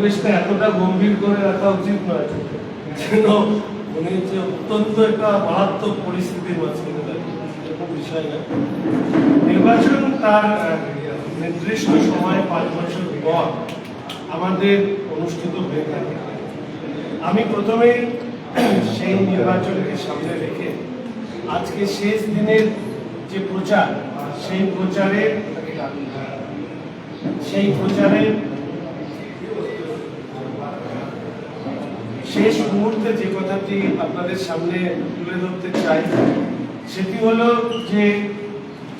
পরিবেশটা এতটা গম্ভীর করে রাখা উচিত নয়, যেন মনে হচ্ছে অত্যন্ত একটা মারাত্মক পরিস্থিতির মাঝখানে দাঁড়িয়ে, এরকম বিষয় না। নির্বাচন তার নির্দিষ্ট সময় 5 বছর পর আমাদের অনুষ্ঠিত হয়ে থাকে। আমি প্রথমেই সেই নির্বাচনকে সামনে রেখে আজকে শেষ দিনের যে প্রচার, সেই প্রচারে শেষ মুহূর্তে যে কথাটি আপনাদের সামনে তুলে ধরতে চাই সেটি হলো যে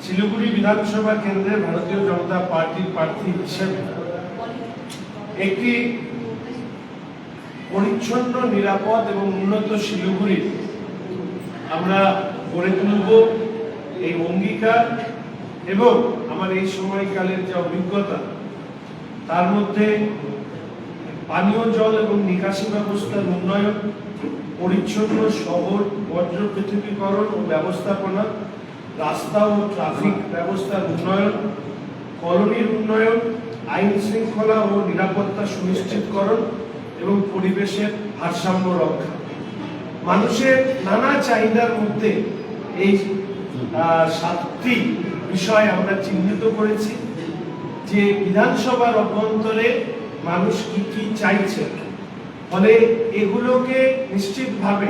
শিলিগুড়ি বিধানসভা কেন্দ্রের ভারতীয় জনতা পার্টির প্রার্থী হিসেবে একটি পরিচ্ছন্ন, নিরাপদ এবং উন্নত শিলিগুড়ি আমরা গড়ে তুলব, এই অঙ্গীকার এবং আমার এই সময়কালের যে অভিজ্ঞতা তার মধ্যে পানীয় জল এবং নিকাশি ব্যবস্থার উন্নয়ন, পরিচ্ছন্ন শহর, বর্জ্য পৃথকীকরণ ও ব্যবস্থাপনা, রাস্তা ও ট্রাফিক ব্যবস্থার উন্নয়ন, কলোনির উন্নয়ন, আইন শৃঙ্খলা ও নিরাপত্তা সুনিশ্চিতকরণ এবং পরিবেশের ভারসাম্য রক্ষা। মানুষের নানা চাহিদার মধ্যে এই 7টি বিষয় আমরা চিহ্নিত করেছি, যে বিধানসভার অভ্যন্তরে মানুষ কি কি চাইছে, ফলে এগুলোকে নিশ্চিতভাবে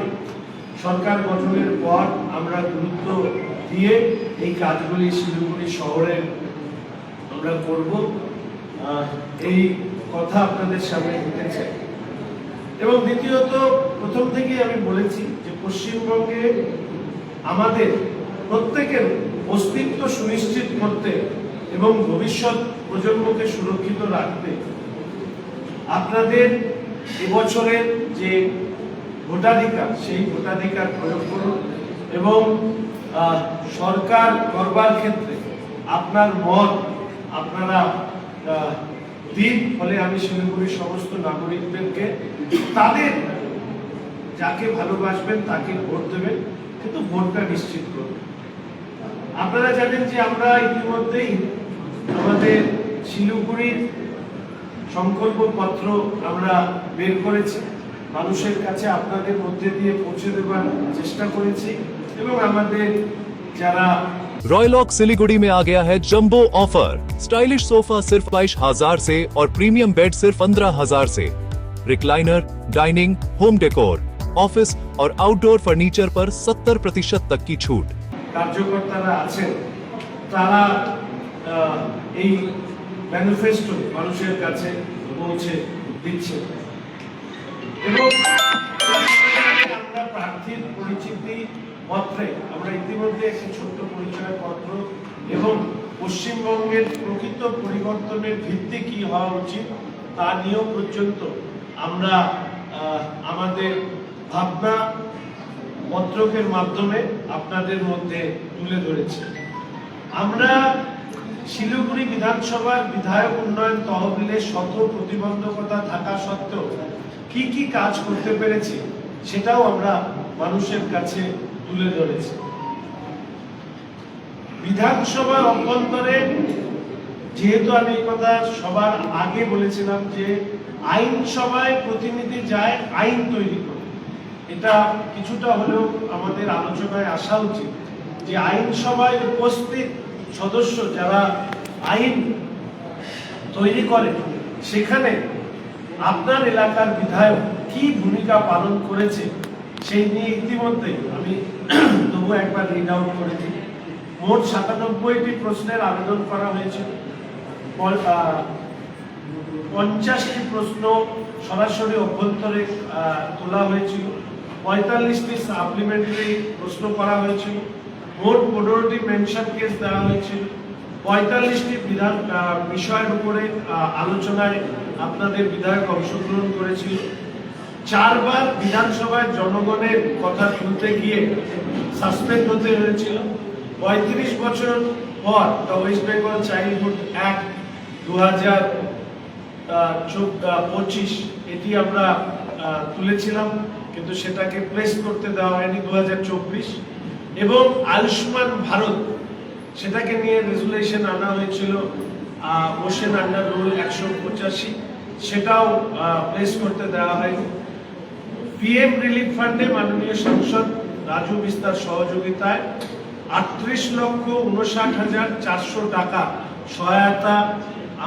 সরকার গঠনের পর আমরা গুরুত্ব দিয়ে এই কাজগুলি শিলিগুড়ি শহরে আমরা করব, এই কথা আপনাদের সামনে দিতে চাই। এবং দ্বিতীয়ত, প্রথম থেকেই আমি বলেছি যে পশ্চিমবঙ্গে আমাদের প্রত্যেকের অস্তিত্ব সুনিশ্চিত করতে এবং ভবিষ্যৎ প্রজন্মকে সুরক্ষিত রাখতে আপনাদের এবছরের যে ভোটাধিকার, সেই ভোটাধিকার প্রয়োগ করুন এবং সরকার করবার ক্ষেত্রে আপনার মত আপনারা দিন। ফলে আমি শিলিগুড়ির সমস্ত নাগরিকদেরকে তাদের যাকে ভালোবাসবেন তাকে ভোট দেবেন, কিন্তু ভোটটা নিশ্চিত করবেন। আপনারা জানেন যে আমরা ইতিমধ্যেই আমাদের শিলিগুড়ির সংকল্প পত্র আমরা বের করেছি, মানুষের কাছে আপনাদের মধ্যে দিয়ে পৌঁছে দেওয়ার চেষ্টা করেছি এবং আমাদের যারা रॉयलॉक सिलीगुड़ी में आ गया है जंबो ऑफर। स्टाइलिश सोफा सिर्फ 22,000 से और प्रीमियम बेड सिर्फ 15,000 से। Recliner, dining, home decor, office और आउटडोर फर्नीचर पर 70% तक की छूट। কার্যকর্তারা আছেন, তারা এই ম্যানিফেস্টো মানুষের কাছে পৌঁছে দিচ্ছে এবং আমরা প্রার্থীর পরিচিতি পত্রে আমরা ইতিমধ্যে একটি ছোট্ট পরিচয় পত্র এবং পশ্চিমবঙ্গের প্রকৃত পরিবর্তনের ভিত্তি কি হওয়া উচিত তা নিয়েও পর্যন্ত আমরা আমাদের ভাবনা পত্রকের মাধ্যমে আপনাদের মধ্যে তুলে ধরেছি। আমরা শিলিগুড়ি বিধানসভার বিধায়ক উন্নয়ন তহবিলে শত প্রতিবন্ধকতা থাকা সত্ত্বেও কি কি কাজ করতে পেরেছি সেটাও আমরা মানুষের কাছে তুলে ধরেছি। বিধানসভা অভ্যন্তরে যেহেতু আমি এই কথা সবার আগে বলেছিলাম যে আইনসভায় প্রতিনিধি যায় আইন তৈরি করে, এটা কিছুটা হলেও আমাদের আলোচনায় আসা উচিত যে আইনসভায় উপস্থিত সদস্য যারা আইন তৈরি করে সেখানে আপনার এলাকার বিধায়ক কি ভূমিকা পালন করেছে সেই নিয়ে ইতিমধ্যে আমি তবু একবার রিড আউট করেছি। মোট 97টি প্রশ্নের আবেদন করা হয়েছিল, 50টি প্রশ্ন সরাসরি অভ্যন্তরে তোলা হয়েছিল, 45টি সাপ্লিমেন্টারি প্রশ্ন করা হয়েছিল, মোট 15টি মেনশন কেস দেওয়া হয়েছিল, 45টি বিধান বিষয়ের উপরে আলোচনায় আপনাদের বিধায়ক অংশগ্রহণ করেছিল, 4 বার বিধানসভায় জনগণের কথা তুলতে গিয়ে সাসপেন্ড হতে হয়েছিল, 35 বছর পর the West Bengal childhood act 2025 এটি আমরা তুলেছিলাম, কিন্তু সেটাকে প্লেস করতে দেওয়া হয়নি 2024, এবং আয়ুষ্মান ভারত সেটাকে নিয়ে রেজুলেশন আনা হয়েছিল মোশন আন্ডার রুল 185, সেটাও প্লেস করতে দেওয়া হয়নি। পিএম রিলিফ ফান্ডে মাননীয় সাংসদ রাজু বিস্তার সহযোগিতায় 38,59,400 টাকা সহায়তা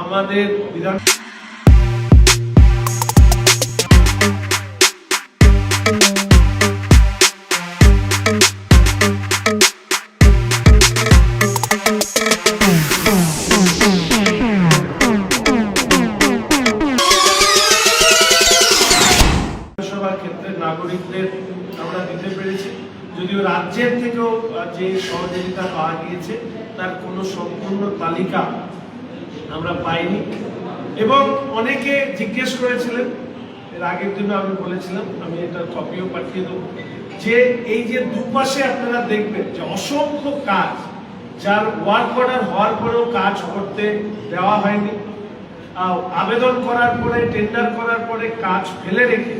আমাদের বিধান ক্ষেত্রে নাগরিকদের আমরা দিতে পেরেছি, যদিও রাজ্যের থেকেও যে সহযোগিতা পাওয়া গিয়েছে তার কোনো সম্পূর্ণ তালিকা আমরা পাইনি। এবং অনেকে জিজ্ঞেস করেছিলেন, এর আগের দিনও আমি বলেছিলাম, আমি এটার কপিও পাঠিয়ে দেবো, যে এই যে দুপাশে আপনারা দেখবেন যে অসংখ্য কাজ, যার ওয়ার্ক অর্ডার হওয়ার পরেও কাজ করতে দেওয়া হয়নি, আবেদন করার পরে টেন্ডার করার পরে কাজ ফেলে রেখে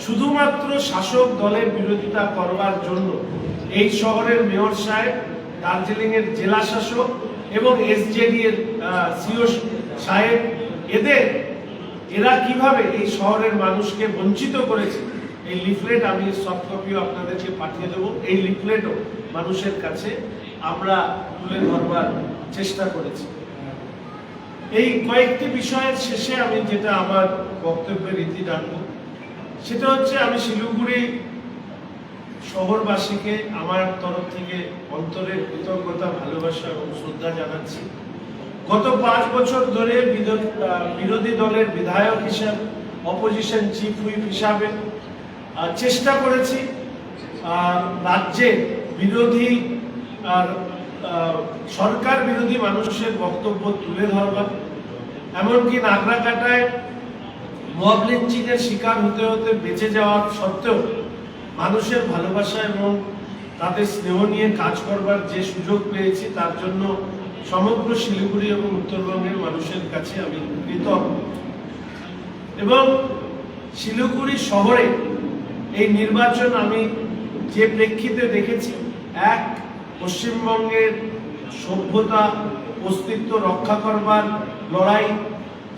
শুধুমাত্র শাসক দলের বিরোধিতা করবার জন্য এই শহরের মেয়র সাহেব, দার্জিলিং এর জেলা শাসক এবং এসজেডি এর সিও সাহেব, এরা কিভাবে এই শহরের মানুষকে বঞ্চিত করেছে, এই লিফলেট আমি সফট কপিও আপনাদেরকে পাঠিয়ে দেবো। এই লিফলেটও মানুষের কাছে আমরা তুলে ধরবার চেষ্টা করেছি। এই কয়েকটি বিষয়ের শেষে আমি যেটা আমার বক্তব্যের রীতি রাখবো, সেটা হচ্ছে আমি শিলিগুড়ি শহরবাসীকে আমার তরফ থেকে অন্তরের কৃতজ্ঞতা, ভালোবাসা এবং শ্রদ্ধা জানাচ্ছি। গত 5 বছর ধরে বিরোধী দলের বিধায়ক হিসাবে, অপোজিশন চিফ হুইপ হিসাবে চেষ্টা করেছি রাজ্যে বিরোধী সরকার বিরোধী মানুষের বক্তব্য তুলে ধরবার, এমনকি নাগরাকাটায় মব লিঞ্চিংয়ের শিকার হতে হতে বেঁচে যাওয়ার সত্ত্বেও মানুষের ভালোবাসা এবং তাদের স্নেহ নিয়ে কাজ করবার যে সুযোগ পেয়েছি, তার জন্য সমগ্র শিলিগুড়ি এবং উত্তরবঙ্গের মানুষের কাছে আমি কৃতজ্ঞ। এবং শিলিগুড়ি শহরে এই নির্বাচন আমি যে প্রেক্ষিতে দেখেছি, এক, পশ্চিমবঙ্গের সভ্যতা অস্তিত্ব রক্ষা করবার লড়াই,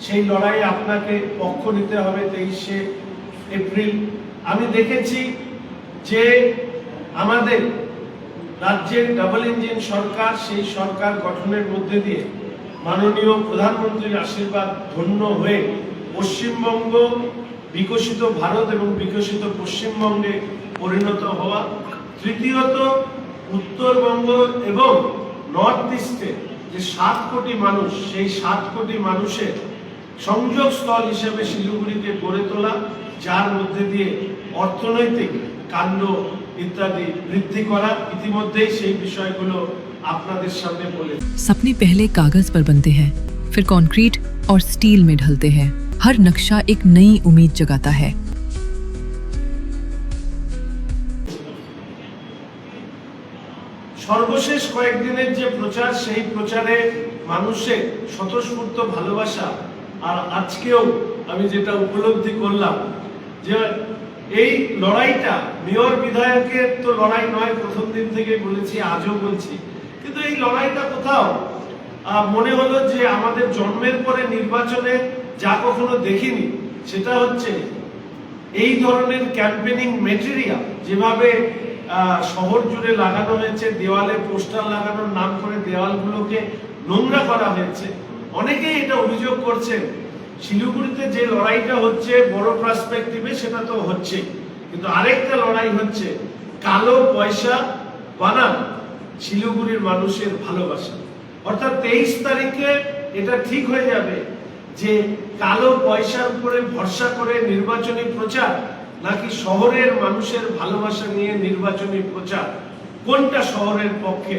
সেই লড়াই আপনাকে পক্ষ নিতে হবে 23শে এপ্রিল। আমি দেখেছি যে আমাদের রাজ্যের ডাবল ইঞ্জিন সরকার, সেই সরকার গঠনের মধ্যে দিয়ে মাননীয় প্রধানমন্ত্রীর আশীর্বাদ ধন্য হয়ে পশ্চিমবঙ্গ বিকশিত ভারত এবং বিকশিত পশ্চিমবঙ্গে পরিণত হওয়া। তৃতীয়ত, উত্তরবঙ্গ এবং নর্থ ইস্টে যে 7 কোটি মানুষ, সেই 7 কোটি মানুষের সংযোগ স্থল হিসেবে শিলিগুড়িকে গড়ে তোলা, যার মধ্যে দিয়ে অর্থনৈতিক কাণ্ড ইত্যাদি বৃদ্ধি করা। ইতিমধ্যেই সেই বিষয়গুলো আপনাদের সামনে বলে। सपने पहले कागज पर बनते हैं, फिर कंक्रीट और स्टील में ढलते हैं। हर नक्शा एक नई उम्मीद जगाता है। সর্বশেষ কয়েকদিনের যে প্রচার, সেই প্রচারে মানুষের স্বতঃস্ফূর্ত ভালোবাসা, আর আজকেও আমি যেটা উপলব্ধি করলাম যে এই লড়াইটা মেয়র বিধায়কের তো লড়াই নয়, প্রথম দিন থেকে বলেছি, আজও বলছি, কিন্তু এই লড়াইটা কোথাও মনে হলো যে আমাদের জন্মের পরে নির্বাচনে যা কখনো দেখিনি, সেটা হচ্ছে এই ধরনের ক্যাম্পেনিং মেটেরিয়াল যেভাবে শহর জুড়ে লাগানো হয়েছে, দেওয়ালে পোস্টার লাগানোর নাম করে দেওয়ালগুলোকে নোংরা করা হয়েছে। অনেকেই এটা অভিযোগ করছেন শিলিগুড়িতে যে লড়াইটা হচ্ছে বড় পার্সপেক্টিভে, সেটা তো হচ্ছে, কিন্তু আরেকটা লড়াই হচ্ছে কালো পয়সা বানাম শিলিগুড়ির মানুষের ভালোবাসা। অর্থাৎ 23 তারিখে এটা ঠিক হয়ে যাবে যে কালো পয়সার উপরে ভরসা করে নির্বাচনী প্রচার, নাকি শহরের মানুষের ভালোবাসা নিয়ে নির্বাচনী প্রচার, কোনটা শহরের পক্ষে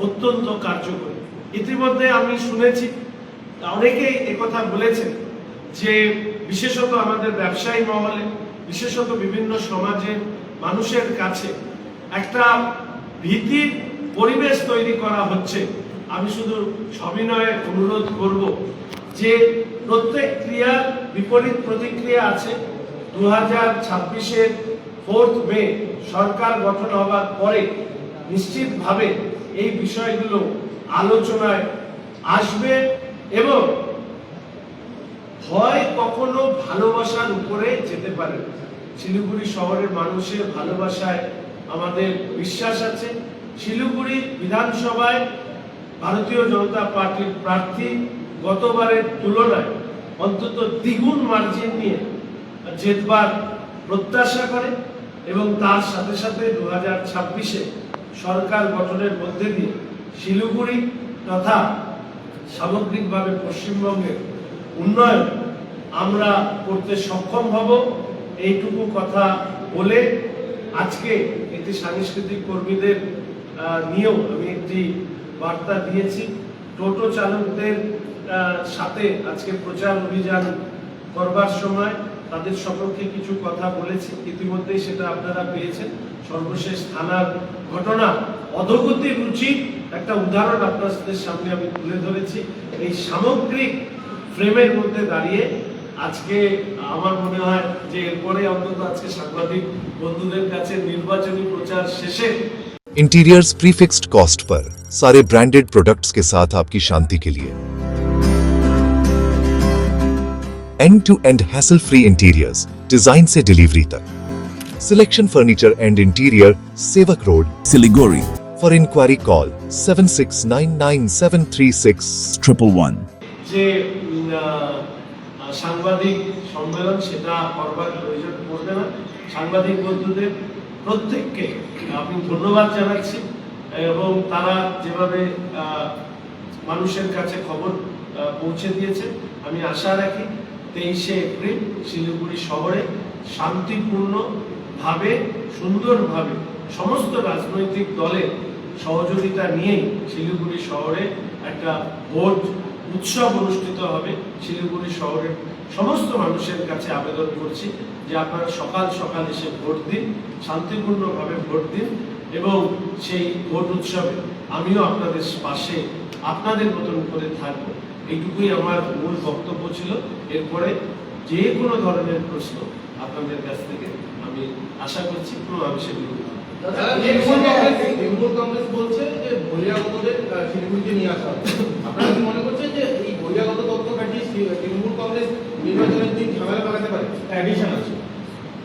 অত্যন্ত কার্যকরী। ইতিমধ্যে আমি শুনেছি অনেকেই একথা বলেছেন যে বিশেষত আমাদের ব্যবসায়ী মহলে, বিশেষত বিভিন্ন সমাজের মানুষের কাছে একটা ভীতির পরিবেশ তৈরি করা হচ্ছে। আমি শুধু সবিনয়ে অনুরোধ করব যে প্রত্যেক ক্রিয়ার বিপরীত প্রতিক্রিয়া আছে। 2026-এর 4 মে সরকার গঠন হবার পরে নিশ্চিতভাবে এই বিষয়গুলো আলোচনায় আসবে এবং ভয় কখনো ভালোবাসার উপরে যেতে পারে না। শিলিগুড়ি শহরের মানুষের ভালোবাসায় আমাদের বিশ্বাস আছে। শিলিগুড়ি বিধানসভায় ভারতীয় জনতা পার্টির প্রার্থী গতবারের তুলনায় অন্তত দ্বিগুণ মার্জিন নিয়ে জেতবার প্রত্যাশা করে এবং তার সাথে সাথে 2026-এ সরকার গঠনের মধ্যে দিয়ে শিলিগুড়ি তথা সামগ্রিকভাবে পশ্চিমবঙ্গের উন্নয়ন আমরা করতে সক্ষম হব। এইটুকু কথা বলে আজকে একটি সাংস্কৃতিক কর্মীদের নিয়েও আমি একটি বার্তা দিয়েছি। টোটো চালকদের সাথে আজকে প্রচার অভিযান করবার সময় তাদের সম্পর্কে কিছু কথা বলেছি, ইতিমধ্যেই সেটা আপনারা পেয়েছেন। সর্বশেষ থানার ঘটনা অধোগতির উচিত একটা উদাহরণ আপনাদের সামনে আমি তুলে ধরেছি। এই সামগ্রিক ফ্রেমের মধ্যে দাঁড়িয়ে আজকে আমার মনে হয় যে এরপরে অন্তত আজকে সাংবাদিক বন্ধুদের কাছে নির্বাচনী প্রচার শেষে इंटीरियर्स प्रीफिक्स्ड कॉस्ट पर सारे ब्रांडेड प्रोडक्ट्स के साथ आपकी शांति के लिए end to end hassle free interiors design से डिलीवरी तक selection furniture and interior Sevoke road Siliguri, for inquiry call 7699736111 যে সাংবাদিক সম্মেলন সেটা করবার প্রয়োজন পড়বে না। সাংবাদিক বন্ধুদের প্রত্যেককে আমি ধন্যবাদ জানাচ্ছি এবং তারা যেভাবে মানুষের কাছে খবর পৌঁছে দিয়েছে। আমি আশা রাখি 23শে এপ্রিল শিলিগুড়ি শহরে শান্তিপূর্ণভাবে সুন্দরভাবে সমস্ত রাজনৈতিক দলের সহযোগিতা নিয়েই শিলিগুড়ি শহরে একটা ভোট উৎসব অনুষ্ঠিত হবে। শিলিগুড়ি শহরের সমস্ত মানুষের কাছে আবেদন করছি যে আপনারা সকাল সকাল এসে ভোট দিন, শান্তিপূর্ণভাবে ভোট দিন এবং সেই ভোট উৎসবে আমিও আপনাদের পাশে আপনাদের মতন করে থাকবো। এইটুকুই আমার মূল বক্তব্য ছিল। এরপরে যে কোনো ধরনের প্রশ্ন আপনাদের কাছ থেকে আমি আশা করছি কোনোভাবে সেগুলো তৃণমূল কংগ্রেস বলছে যে বহিরাগতদের শিলিগুড়িতে নিয়ে আসা হবে। আপনারা কি মনে করছেন যে এই বহিরাগত তথ্য কাটিয়ে তৃণমূল কংগ্রেস নির্বাচনের দিন ঝামেলা লাগাতে পারে? অ্যাডিশন আছে।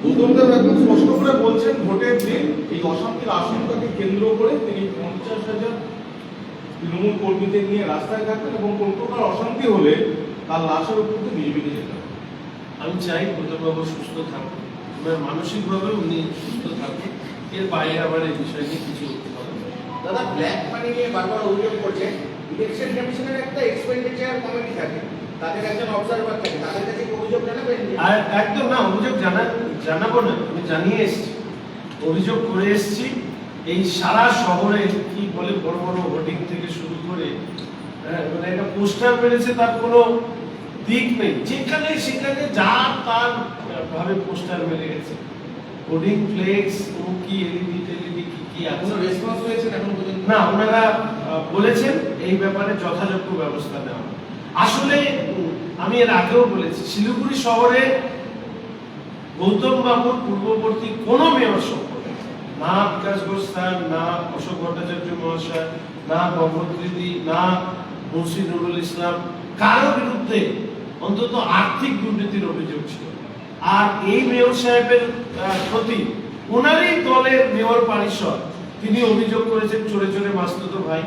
গৌতম দেব একদম স্পষ্ট করে বলছেন ভোটের দিন এই অশান্তির আশঙ্কাকে কেন্দ্র করে তিনি 50,000 তৃণমূল কর্মীদের নিয়ে রাস্তায় থাকবেন এবং কোন প্রকার অশান্তি হলে তার লাশের উপর বিজেপিকে যেতে হবে। আমি চাই গৌতমবাবু সুস্থ থাকুন, মানসিকভাবে উনি সুস্থ থাকুন। এর বাইরে আবার এই বিষয় নিয়ে কিছু দাদা ব্ল্যাক মানি নিয়ে বারবার অভিযোগ করছেন। ইলেকশন কমিশনের একটা এক্সপেন্ডিচার কমিটি থাকে, তাদের একজন অবজারভার থাকে, তাদের কাছে অভিযোগ জানাবেন? আর একদম না, অভিযোগ জানাবো না, আমি জানিয়ে এসেছি, অভিযোগ করে এসেছি। এই সারা শহরে কি বলে বড় বড় হোর্ডিং থেকে শুরু করে মানে একটা পোস্টার মেরেছে, তার কোনো দিক নেই। যেখানে সেখানে যা তার ভাবে পোস্টার মেরে গেছে, হোর্ডিং, ফ্লেক্স, কি এলইডি টেলিডি কি আছে। কোনো রেসপন্স হয়েছে এখন পর্যন্ত না, ওনারা বলেছেন এই ব্যাপারে যথাযোগ্য ব্যবস্থা নেওয়া। আসলে আমি এর আগেও বলেছি, শিলিগুড়ি শহরে গৌতম বাবুর পূর্ববর্তী কোনো মেয়র সম্পর্কে না বিকাশ ঘোষ স্যার, না অশোক ভট্টাচার্য মহাশয়, না গঙ্গোত্রী, না মুন্সি নুরুল ইসলাম, কারো বিরুদ্ধে অন্তত আর্থিক দুর্নীতির অভিযোগ ছিল। আর এই মেয়র সাহেবের প্রতি ওনারই দলের মেয়র পরিষদ তিনি অভিযোগ করেছেন চোরে চোরে মাসতুতো ভাই,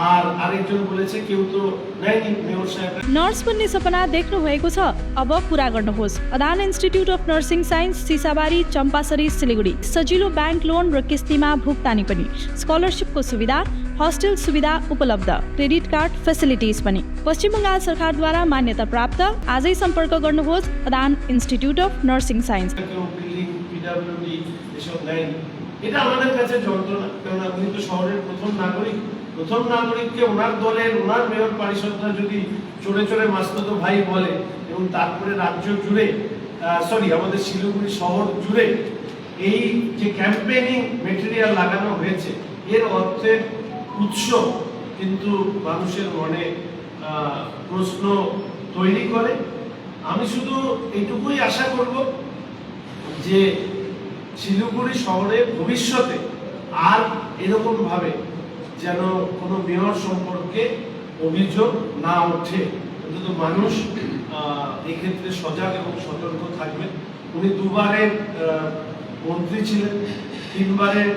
আর আরেকজন বলেছে কেউ তো নেয়নি মেয়র সাহেব। नर्स बन्ने सपना देख्नु भएको छ? अब पूरा गर्नुहोस्। Adan institute of nursing science, Sisabari, Champasari, Siliguri. सजिलो ब्याङ्क लोन र किस्तीमा भुक्तानी पनि, स्कलरसिपको सुविधा, हस्टेल सुविधा उपलब्ध, क्रेडिट कार्ड फेसिलिटिज पनि। पश्चिम बङ्गाल सरकारद्वारा मान्यता प्राप्त। आजै सम्पर्क गर्नुहोस् Adan institute of nursing signs. এটা আমাদের কাছে যন্ত্রণা, কারণ আপনি তো শহরের প্রথম নাগরিককে ওনার দলের ওনার মেয়র পরিষদরা যদি চোরে চোরে মাসতুতো ভাই বলে এবং তারপরে রাজ্য জুড়ে আমাদের শিলিগুড়ি শহর জুড়ে এই যে ক্যাম্পেইনিং মেটেরিয়াল লাগানো হয়েছে, এর অর্থের উৎস কিন্তু মানুষের মনে প্রশ্ন তৈরি করে। আমি শুধু এইটুকুই আশা করব যে শিলিগুড়ি শহরে ভবিষ্যতে আর এরকম ভাবে যেন কোনো মেয়র সম্পর্কে অভিযোগ না ওঠে, অন্তত মানুষ এক্ষেত্রে সজাগ এবং সতর্ক থাকবেন। উনি দুবারের মন্ত্রী ছিলেন, তিনবারের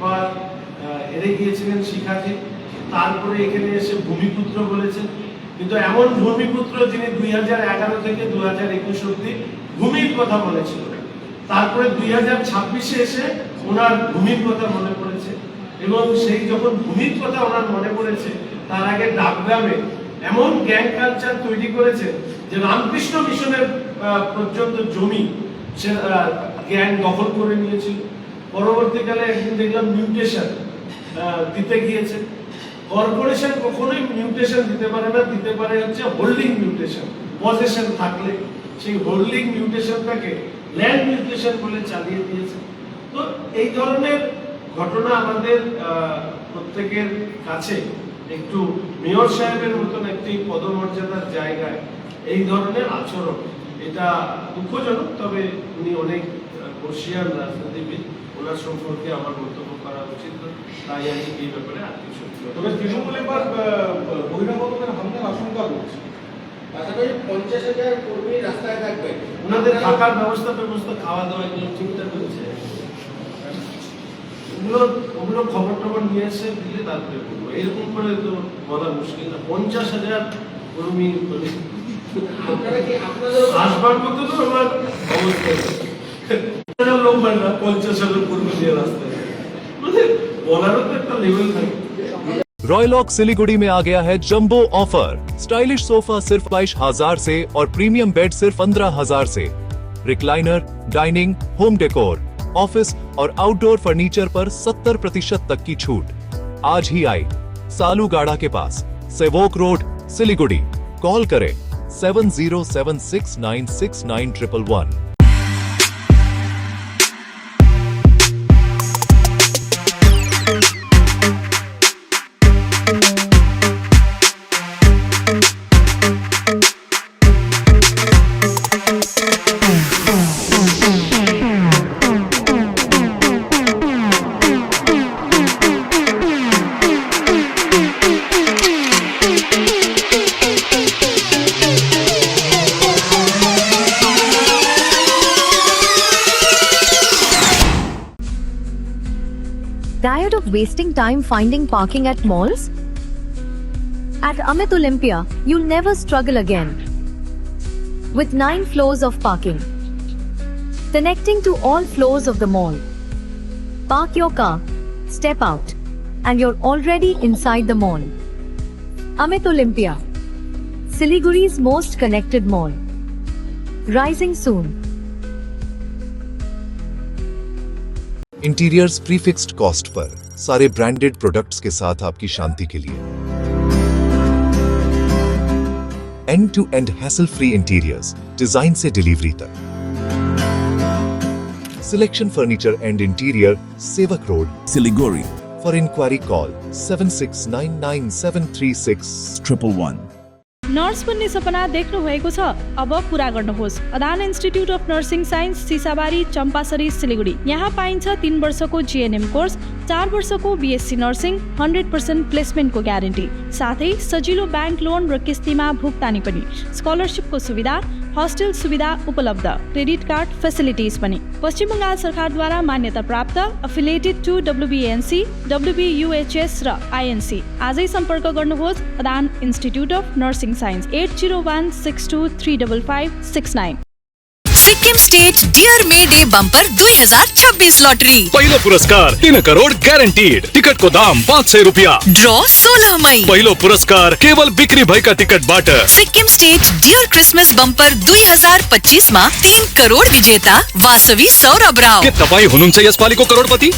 বার হেরে গিয়েছিলেন শিখাতে, তারপরে এখানে এসে ভূমিপুত্র বলেছেন, কিন্তু এমন ভূমিপুত্র যিনি 2011 থেকে 2021 অব্দি ভূমির কথা বলেছিল, তারপরে 2026-এ এসে ওনার ভূমির কথা মনে পড়েছে, এবং সেই যখন ভূমির কথা ওনার মনে পড়েছে তার আগে ডাকগ্রামে এমন গ্যাং কালচার তৈরি করেছে যে রামকৃষ্ণ মিশনের পর্যন্ত জমি সে গ্যাং দখল করে নিয়েছিল। পরবর্তীকালে একদিন দেখলাম মিউটেশন দিতে গিয়েছে। কর্পোরেশন কখনোই মিউটেশন দিতে পারে না, দিতে পারে হচ্ছে হোল্ডিং মিউটেশন। পজেশন থাকলে সেই হোল্ডিং মিউটেশনটাকে ল্যান্ড মিউটেশন বলে চালিয়ে দিয়েছে। তো এই ধরনের ঘটনা আমাদের প্রত্যেকের কাছে একটু মেয়র সাহেবের মতন একটি পদমর্যাদার জায়গায় এই ধরনের আচরণ, এটা দুঃখজনক। তবে উনি অনেক বর্ষিয়ান রাজনীতিবিদ, ওনার সম্পর্কে আমার মন্তব্য করা উচিত না, তাই আমি এই ব্যাপারে আর কিছু। তবে তৃণমূল এবার বহিরাগতদের হামলার আশঙ্কা করছে। পাশাপাশি 50,000 কর্মী রাস্তায় থাকবে, ওনাদের থাকার ব্যবস্থা, খাওয়া দাওয়া এগুলো ঠিকঠাক হচ্ছে। ওগুলো খবর টবর নিয়ে এসে দিলে তারপরে বলবো। এরকম করে তো বলা মুশকিল না। 50,000 কর্মী আপনারা কি আপনাদের আসবার মতো তো আমার অবস্থা লোক হয় না 50,000 কর্মী নিয়ে রাস্তায়, বলারও তো একটা লেভেল থাকে। रॉयलॉक सिलीगुड़ी में आ गया है जंबो ऑफर। स्टाइलिश सोफा सिर्फ 22,000 से और प्रीमियम बेड सिर्फ 15,000 से। Recliner, dining, home decor, office और आउटडोर फर्नीचर पर 70% तक की छूट। आज ही आई सालूगाड़ा के पास, सेवोक रोड, सिलीगुड़ी। कॉल करें 7076969111। Tired of wasting time finding parking at malls? At Amit Olympia, you'll never struggle again. With 9 floors of parking, connecting to all floors of the mall. Park your car, step out, and you're already inside the mall. Amit Olympia, Siliguri's most connected mall. Rising soon. Interiors prefixed cost per, सारे branded products के साथ आपकी शांति के लिए। End to end hassle free interiors, design से delivery तक। Selection furniture and interior, Sevoke road, Siliguri. For inquiry call 7699736111। Nurse बन्ने सपना देख्नु भएको छ? अब पूरा गर्नुहोस्। Adan institute of nursing science, Sisabari, Champasari, Siliguri. यहाँ पाइन्छ 3 वर्षको जीएनएम कोर्स, 4 वर्षको बीएससी नर्सिङ, 100% प्लेसमेन्टको ग्यारेन्टी, साथै सजिलो ब्याङ्क लोन र किस्तीमा भुक्तानी पनि। स्कलरसिपको सुविधा, हस्टेल सुविधा उपलब्ध, क्रेडिट कार्ड फेसिलिटिज पनि। पश्चिम बङ्गाल सरकारद्वारा मान्यता प्राप्त, एफिलिएटेड टु WBNC, WBUHS र INC। आजै सम्पर्क गर्नुहोस् Adan institute of nursing science 8016235569। Sikkim state dear May day bumper 2026 lottery. पहिलो पुरस्कार 3 करोड ग्यारेन्टीड। टिकटको दाम 500 रुपियाँ। ड्र 16 मई। पहिलो पुरस्कार केवल बिक्री भएका टिकटबाट। Sikkim state dear Christmas bumper 2025 मा 3 करोड विजेता वासवी सौरभ राव। के तपाईँ हुनुहुन्छ यसपालिको करोडपति?